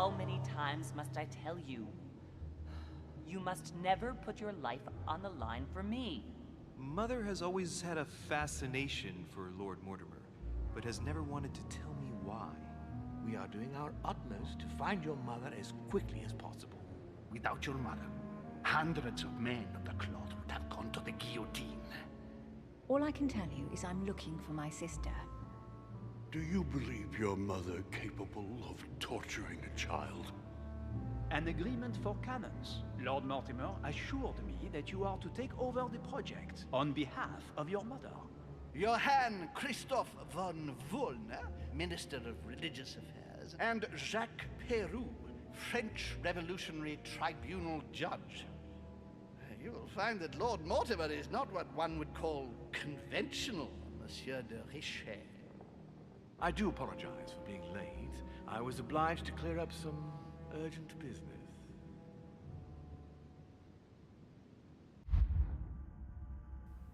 How many times must I tell you? You must never put your life on the line for me. Mother has always had a fascination for Lord Mortimer, but has never wanted to tell me why. We are doing our utmost to find your mother as quickly as possible. Without your mother, hundreds of men of the cloth would have gone to the guillotine. All I can tell you is I'm looking for my sister. Do you believe your mother capable of torturing a child? An agreement for cannons. Lord Mortimer assured me that you are to take over the project on behalf of your mother. Johann Christoph von Wollner, Minister of Religious Affairs, and Jacques Peroux, French Revolutionary Tribunal Judge. You will find that Lord Mortimer is not what one would call conventional, Monsieur de Richet. I do apologize for being late. I was obliged to clear up some urgent business.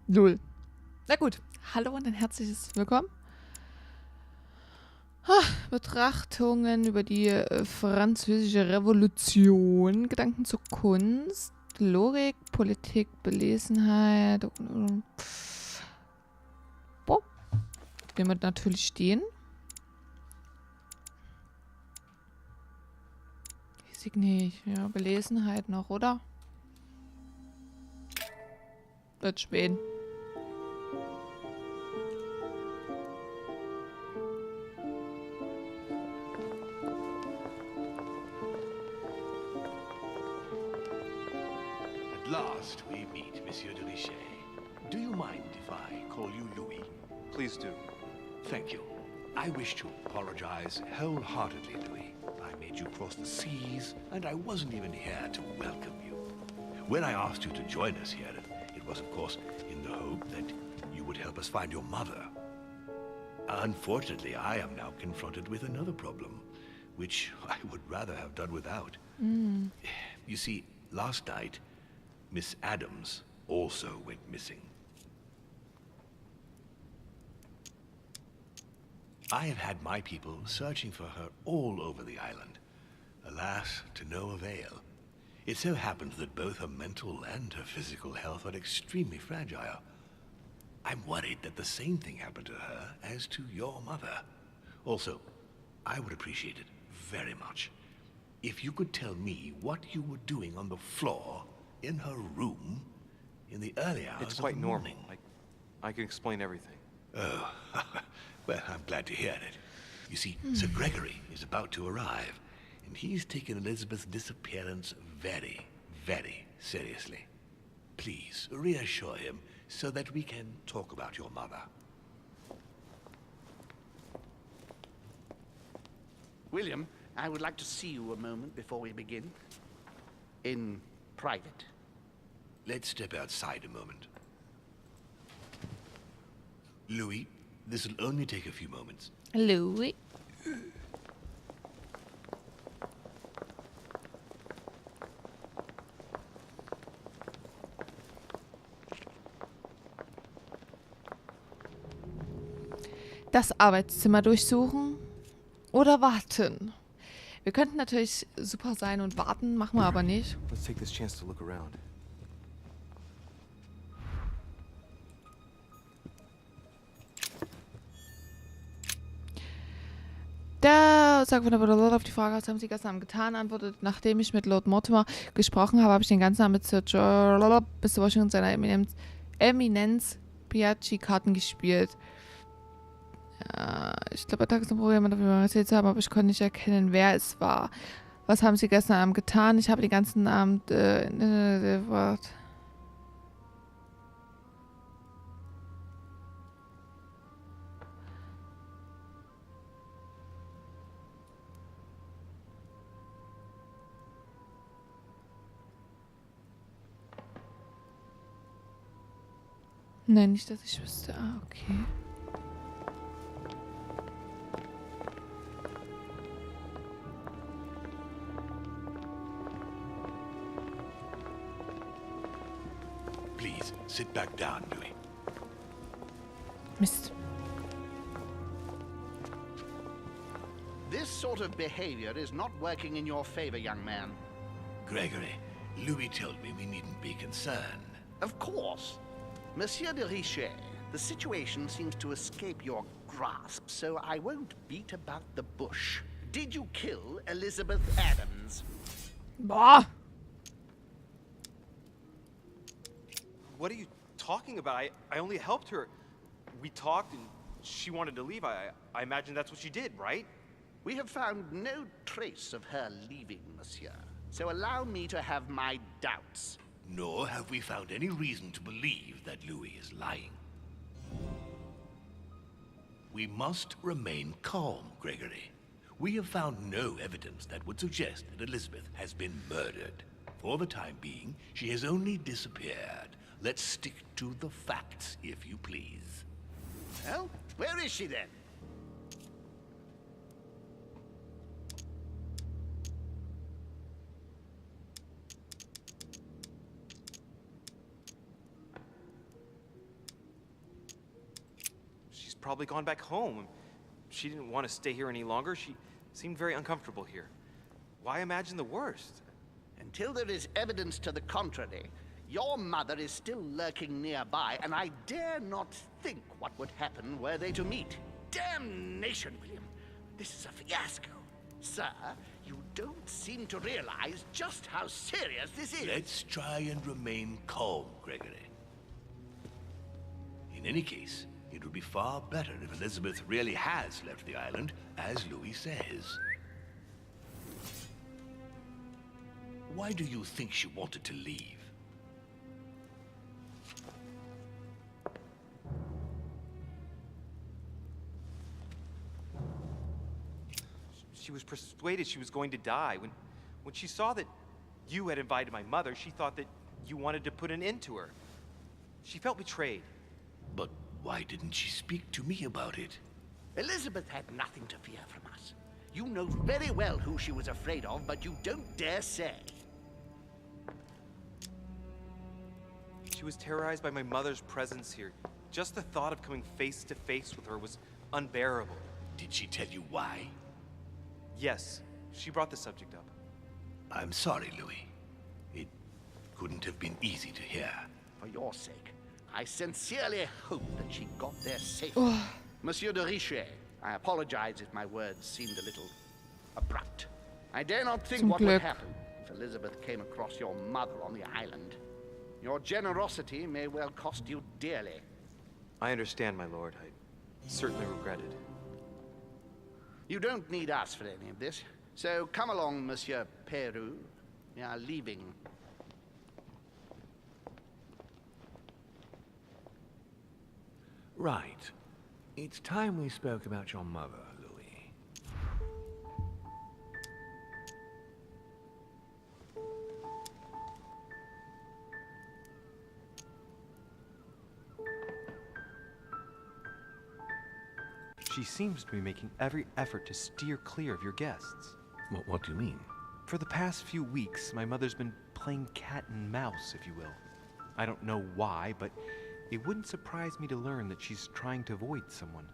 Null. Na gut, hallo und ein herzliches Willkommen. Betrachtungen über die französische Revolution, Gedanken zur Kunst, Logik, Politik, Belesenheit. Boah. Dem wird natürlich stehen. Physik nicht. Ja, Belesenheit noch, oder? Wird spät. At last we meet, Monsieur de Richet. Do you mind if I call you Louis? Please do. Thank you. I wish to apologize wholeheartedly, Louis. I made you cross the seas, and I wasn't even here to welcome you. When I asked you to join us here, it was, of course, in the hope that you would help us find your mother. Unfortunately, I am now confronted with another problem, which I would rather have done without. You see, last night, Miss Adams also went missing. I have had my people searching for her all over the island. Alas, to no avail. It so happens that both her mental and her physical health are extremely fragile. I'm worried that the same thing happened to her as to your mother. Also, I would appreciate it very much if you could tell me what you were doing on the floor in her room in the early hours It's quite of the morning. normal. I can explain everything. Oh, well, I'm glad to hear it. You see, Sir Gregory is about to arrive, and he's taken Elizabeth's disappearance very, very seriously. Please, reassure him so that we can talk about your mother. William, I would like to see you a moment before we begin. In private. Let's step outside a moment. Louis, this will only take a few moments. Louis. Das Arbeitszimmer durchsuchen oder warten. Wir könnten natürlich super sein und warten, machen wir aber nicht. Let's take this chance to look around. Der sagt von der Lord auf die Frage, was haben Sie gestern Abend getan, antwortet, nachdem ich mit Lord Mortimer gesprochen habe, habe ich den ganzen Abend mit Sir bis zu Washington seiner Eminenz Piaggi-Karten gespielt. Ja, ich glaube, da ist ein Problem, dafür erzählt zu haben, aber ich konnte nicht erkennen, wer es war. Was haben Sie gestern Abend getan? Ich habe den ganzen Abend Nein, nicht, dass ich wüsste. Ah, okay. Please, sit back down, Louis. Mist. This sort of behavior is not working in your favor, young man. Gregory, Louis told me we needn't be concerned. Of course. Monsieur de Richet, the situation seems to escape your grasp, so I won't beat about the bush. Did you kill Elizabeth Adams? Boah. What are you talking about? I only helped her. We talked and she wanted to leave. I imagine that's what she did, right? We have found no trace of her leaving, monsieur. So allow me to have my doubts. Nor have we found any reason to believe that Louis is lying. We must remain calm, Gregory. We have found no evidence that would suggest that Elizabeth has been murdered. For the time being, she has only disappeared. Let's stick to the facts, if you please. Well, where is she then? She's probably gone back home. She didn't want to stay here any longer. She seemed very uncomfortable here. Why imagine the worst? Until there is evidence to the contrary, your mother is still lurking nearby, and I dare not think what would happen were they to meet. Damnation, William! This is a fiasco. Sir, you don't seem to realize just how serious this is. Let's try and remain calm, Gregory. In any case, it would be far better if Elizabeth really has left the island, as Louis says. Why do you think she wanted to leave? She was persuaded she was going to die. When she saw that you had invited my mother, she thought that you wanted to put an end to her. She felt betrayed. But why didn't she speak to me about it? Elizabeth had nothing to fear from us. You know very well who she was afraid of, but you don't dare say. She was terrorized by my mother's presence here. Just the thought of coming face to face with her was unbearable. Did she tell you why? Yes, she brought the subject up. I'm sorry, Louis. It couldn't have been easy to hear. For your sake, I sincerely hope that she got there safe. Monsieur de Richet, I apologize if my words seemed a little abrupt. I dare not think Zum what would Glück. happen if Elizabeth came across your mother on the island. Your generosity may well cost you dearly. I understand, my lord. I certainly regret it. You don't need us for any of this. So come along, Monsieur Peru. We are leaving. Right. It's time we spoke about your mother, Louis. She seems to be making every effort to steer clear of your guests. What do you mean? For the past few weeks, my mother's been playing cat and mouse, if you will. I don't know why, but it wouldn't surprise me to learn that she's trying to avoid someone.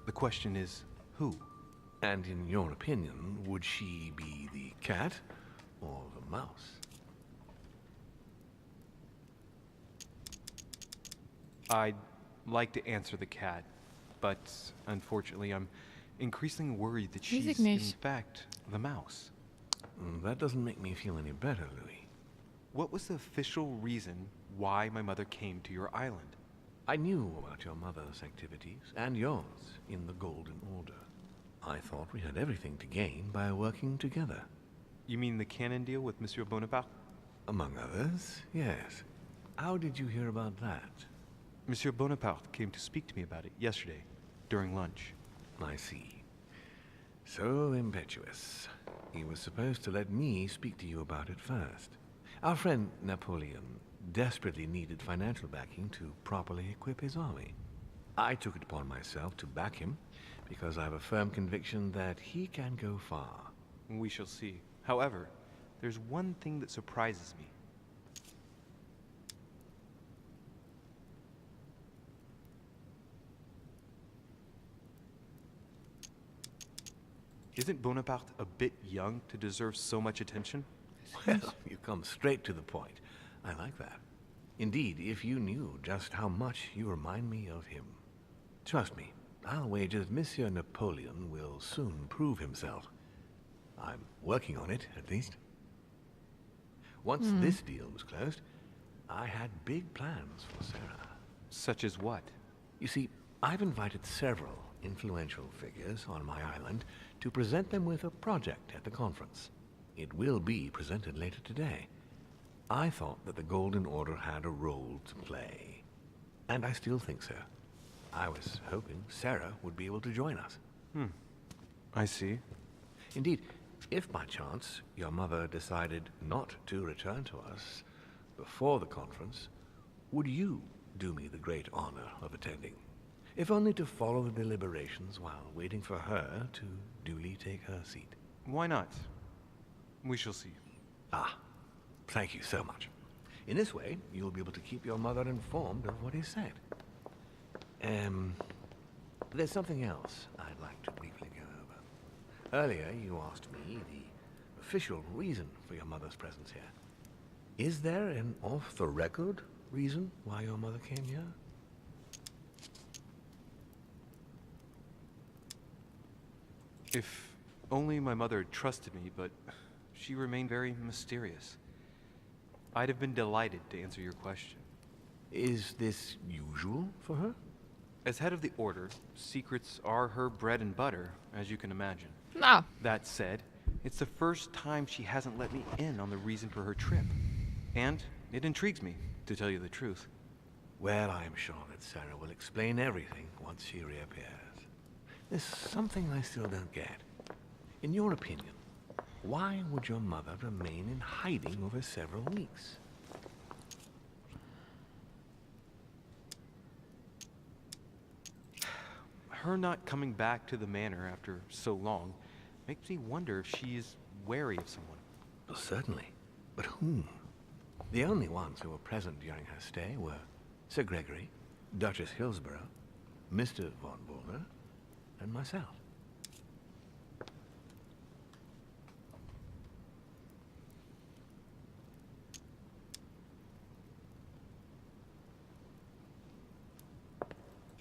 The question is, who? And in your opinion, would she be the cat or the mouse? I'd like to answer the cat, but unfortunately I'm increasingly worried that Weiß ich she's in nicht. fact the mouse. That doesn't make me feel any better, Louis. What was the official reason why my mother came to your island? I knew about your mother's activities, and yours, in the Golden Order. I thought we had everything to gain by working together. You mean the canon deal with Monsieur Bonaparte? Among others, yes. How did you hear about that? Monsieur Bonaparte came to speak to me about it yesterday, during lunch. I see. So impetuous. He was supposed to let me speak to you about it first. Our friend Napoleon desperately needed financial backing to properly equip his army. I took it upon myself to back him because I have a firm conviction that he can go far. We shall see. However, there's one thing that surprises me. Isn't Bonaparte a bit young to deserve so much attention? Well, you come straight to the point. I like that. Indeed, if you knew just how much you remind me of him. Trust me, I'll wager that Monsieur Napoleon will soon prove himself. I'm working on it, at least. Once this deal was closed, I had big plans for Sarah. Such as what? You see, I've invited several influential figures on my island to present them with a project at the conference. It will be presented later today. I thought that the Golden Order had a role to play. And I still think so. I was hoping Sarah would be able to join us. I see. Indeed, if by chance your mother decided not to return to us before the conference, would you do me the great honor of attending? If only to follow the deliberations while waiting for her to duly take her seat. Why not? We shall see. Ah, thank you so much. In this way, you'll be able to keep your mother informed of what is said. There's something else I'd like to briefly go over. Earlier, you asked me the official reason for your mother's presence here. Is there an off-the-record reason why your mother came here? If only my mother had trusted me, but she remained very mysterious. I'd have been delighted to answer your question. Is this usual for her? As head of the Order, secrets are her bread and butter, as you can imagine. Ah, That said, it's the first time she hasn't let me in on the reason for her trip. And it intrigues me, to tell you the truth. Well, I'm sure that Sarah will explain everything once she reappears. There's something I still don't get. In your opinion, why would your mother remain in hiding over several weeks? Her not coming back to the manor after so long makes me wonder if she is wary of someone. Well, certainly. But whom? The only ones who were present during her stay were Sir Gregory, Duchess Hillsborough, Mr. von Wohler, and myself.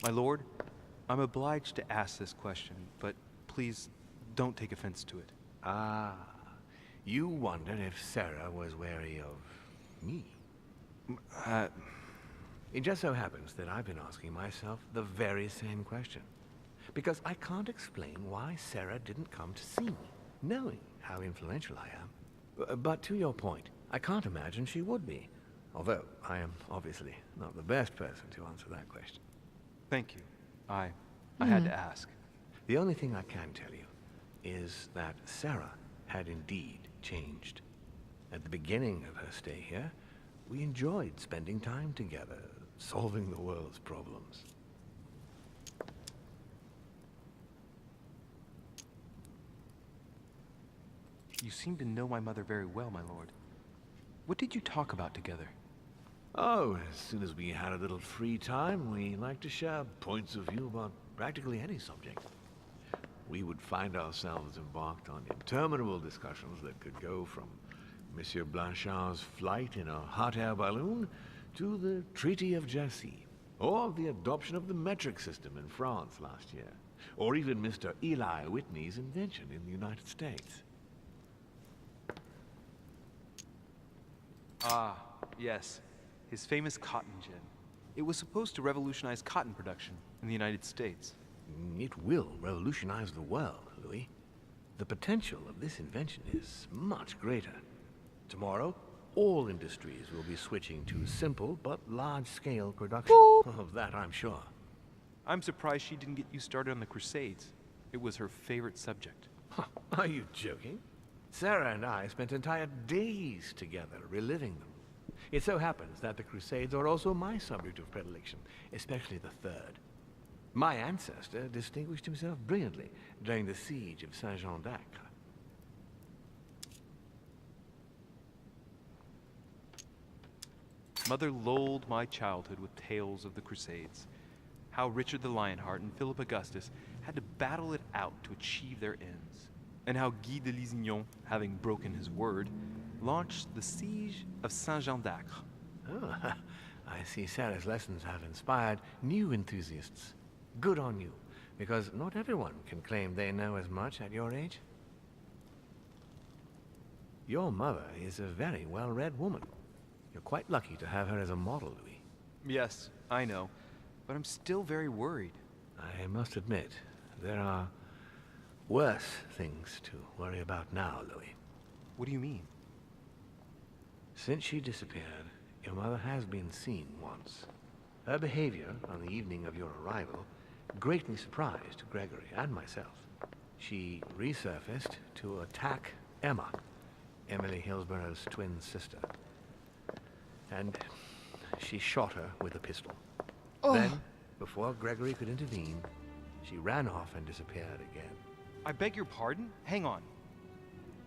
My lord, I'm obliged to ask this question, but please don't take offense to it. Ah, you wondered if Sarah was wary of me. It just so happens that I've been asking myself the very same question. Because I can't explain why Sarah didn't come to see me, knowing how influential I am. But to your point, I can't imagine she would be. Although I am obviously not the best person to answer that question. Thank you. I had to ask. The only thing I can tell you is that Sarah had indeed changed. At the beginning of her stay here, we enjoyed spending time together, solving the world's problems. You seem to know my mother very well, my lord. What did you talk about together? Oh, as soon as we had a little free time, we liked to share points of view about practically any subject. We would find ourselves embarked on interminable discussions that could go from Monsieur Blanchard's flight in a hot air balloon to the Treaty of Jassy, or the adoption of the metric system in France last year, or even Mr. Eli Whitney's invention in the United States. Ah, yes. His famous cotton gin. It was supposed to revolutionize cotton production in the United States. It will revolutionize the world, Louis. The potential of this invention is much greater. Tomorrow, all industries will be switching to simple but large-scale production. Of that, I'm sure. I'm surprised she didn't get you started on the Crusades. It was her favorite subject. Are you joking? Sarah and I spent entire days together reliving them. It so happens that the Crusades are also my subject of predilection, especially the third. My ancestor distinguished himself brilliantly during the siege of Saint-Jean d'Acre. Mother lulled my childhood with tales of the Crusades. How Richard the Lionheart and Philip Augustus had to battle it out to achieve their ends. and how Guy de Lusignan, having broken his word, launched the siege of Saint-Jean d'Acre. Oh, I see Sarah's lessons have inspired new enthusiasts. Good on you, because not everyone can claim they know as much at your age. Your mother is a very well-read woman. You're quite lucky to have her as a model, Louis. Yes, I know, but I'm still very worried. I must admit, there are worse things to worry about now, Louis. What do you mean? Since she disappeared, your mother has been seen once. Her behavior on the evening of your arrival greatly surprised Gregory and myself. She resurfaced to attack Emma, Emily Hillsborough's twin sister. And she shot her with a pistol. Then, before Gregory could intervene, she ran off and disappeared again. I beg your pardon? Hang on.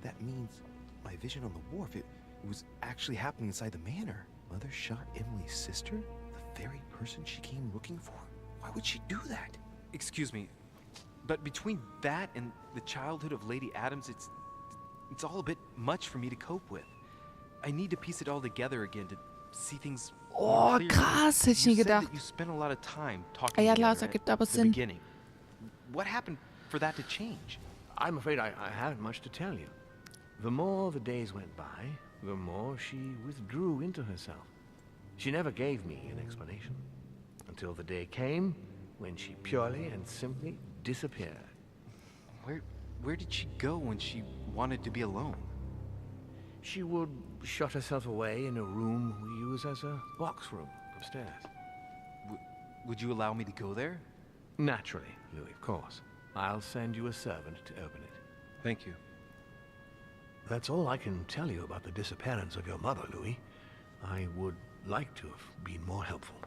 That means my vision on the wharf, it was actually happening inside the manor. Mother shot Emily's sister? The very person she came looking for? Why would she do that? Excuse me, but between that and the childhood of Lady Adams, it's all a bit much for me to cope with. I need to piece it all together again to see things more clearly. Krass, hätte ich nie You said gedacht. that you spent a lot of time talking Ja, klar, es together ergibt aber at the Sinn. beginning. What happened for that to change? I'm afraid I haven't much to tell you. The more the days went by, the more she withdrew into herself. She never gave me an explanation. Until the day came when she purely and simply disappeared. Where did she go when she wanted to be alone? She would shut herself away in a room we use as a box room upstairs. Would you allow me to go there? Naturally, Louis, of course. I'll send you a servant to open it. Thank you. That's all I can tell you about the disappearance of your mother, Louis. I would like to have been more helpful.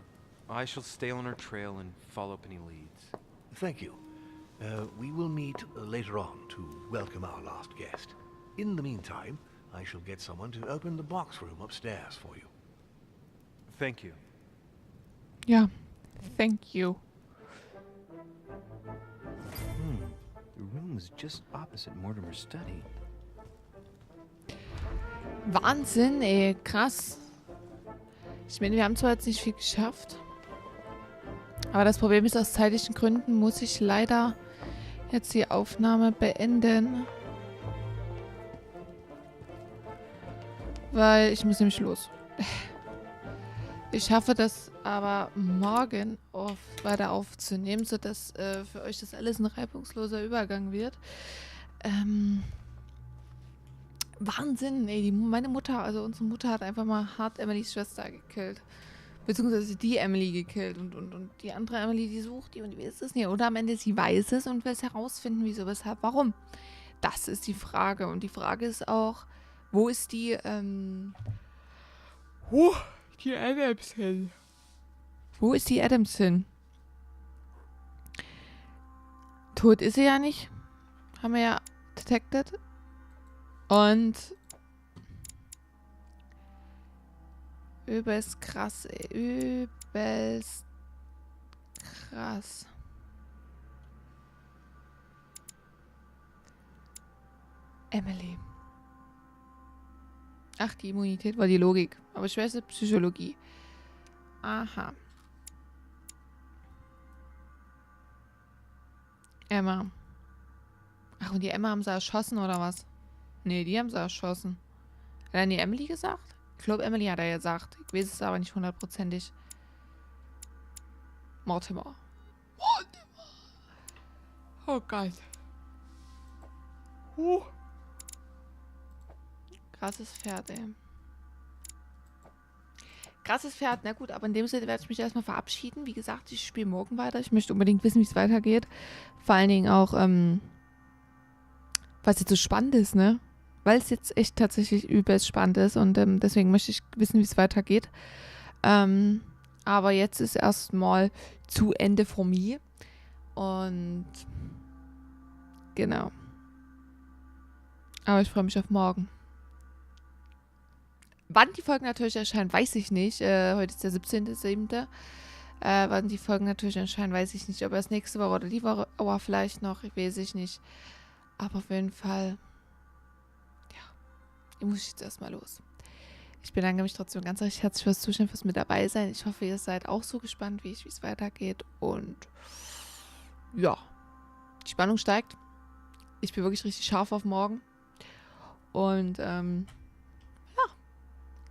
I shall stay on her trail and follow up any leads. Thank you. We will meet later on to welcome our last guest. In the meantime, I shall get someone to open the box room upstairs for you. Thank you. Ja, thank you. The room was just opposite Mortimer's study. Wahnsinn, ey, krass. Ich meine, wir haben zwar jetzt nicht viel geschafft, aber das Problem ist, aus zeitlichen Gründen muss ich leider jetzt die Aufnahme beenden. Weil ich muss nämlich los. Ich schaffe das aber morgen weiter aufzunehmen, sodass für euch das alles ein reibungsloser Übergang wird. Wahnsinn, ey. Meine Mutter, also unsere Mutter hat einfach mal hart Emilys Schwester gekillt. Beziehungsweise die Emily gekillt. Und die andere Emily, die sucht die und die weiß es nicht. Oder am Ende sie weiß es und will es herausfinden, wieso, weshalb, warum. Das ist die Frage. Und die Frage ist auch, wo ist die Adams hin? Wo ist die Adams hin? Tot ist sie ja nicht. Haben wir ja detected. Und übelst krass, ey. Übelst krass. Emily. Ach, die Immunität war die Logik. Aber ich weiß, Psychologie. Aha. Emma. Ach, und die Emma haben sie erschossen, oder was? Nee, die haben sie erschossen. Hat er die Emily gesagt? Ich glaube, Emily hat er gesagt. Ich weiß es aber nicht hundertprozentig. Mortimer. Oh Gott. Krasses Pferd, ey. Krasses Pferd, na gut, aber in dem Sinne werde ich mich erstmal verabschieden. Wie gesagt, ich spiele morgen weiter. Ich möchte unbedingt wissen, wie es weitergeht. Vor allen Dingen auch, was jetzt so spannend ist, ne? Weil es jetzt echt tatsächlich übelst spannend ist und deswegen möchte ich wissen, wie es weitergeht. Aber jetzt ist erstmal zu Ende von mir. Und genau. Aber ich freue mich auf morgen. Wann die Folgen natürlich erscheinen, weiß ich nicht. Heute ist der 17.07. Wann die Folgen natürlich erscheinen, weiß ich nicht. Ob erst nächste Woche oder die Woche, aber vielleicht noch, weiß ich nicht. Aber auf jeden Fall, ja, ich muss jetzt erstmal los. Ich bedanke mich trotzdem ganz recht herzlich fürs Zuschauen, fürs mit dabei sein. Ich hoffe, ihr seid auch so gespannt wie ich, wie es weitergeht. Und ja, die Spannung steigt. Ich bin wirklich richtig scharf auf morgen. Und ja,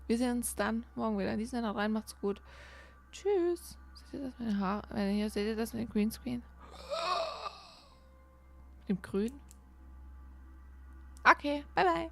wir sehen uns dann morgen wieder. In diesem Sinne rein, macht's gut. Tschüss. Seht ihr das mit den Haaren? Hier seht ihr das mit dem Greenscreen? Im Grün. Okay, bye bye.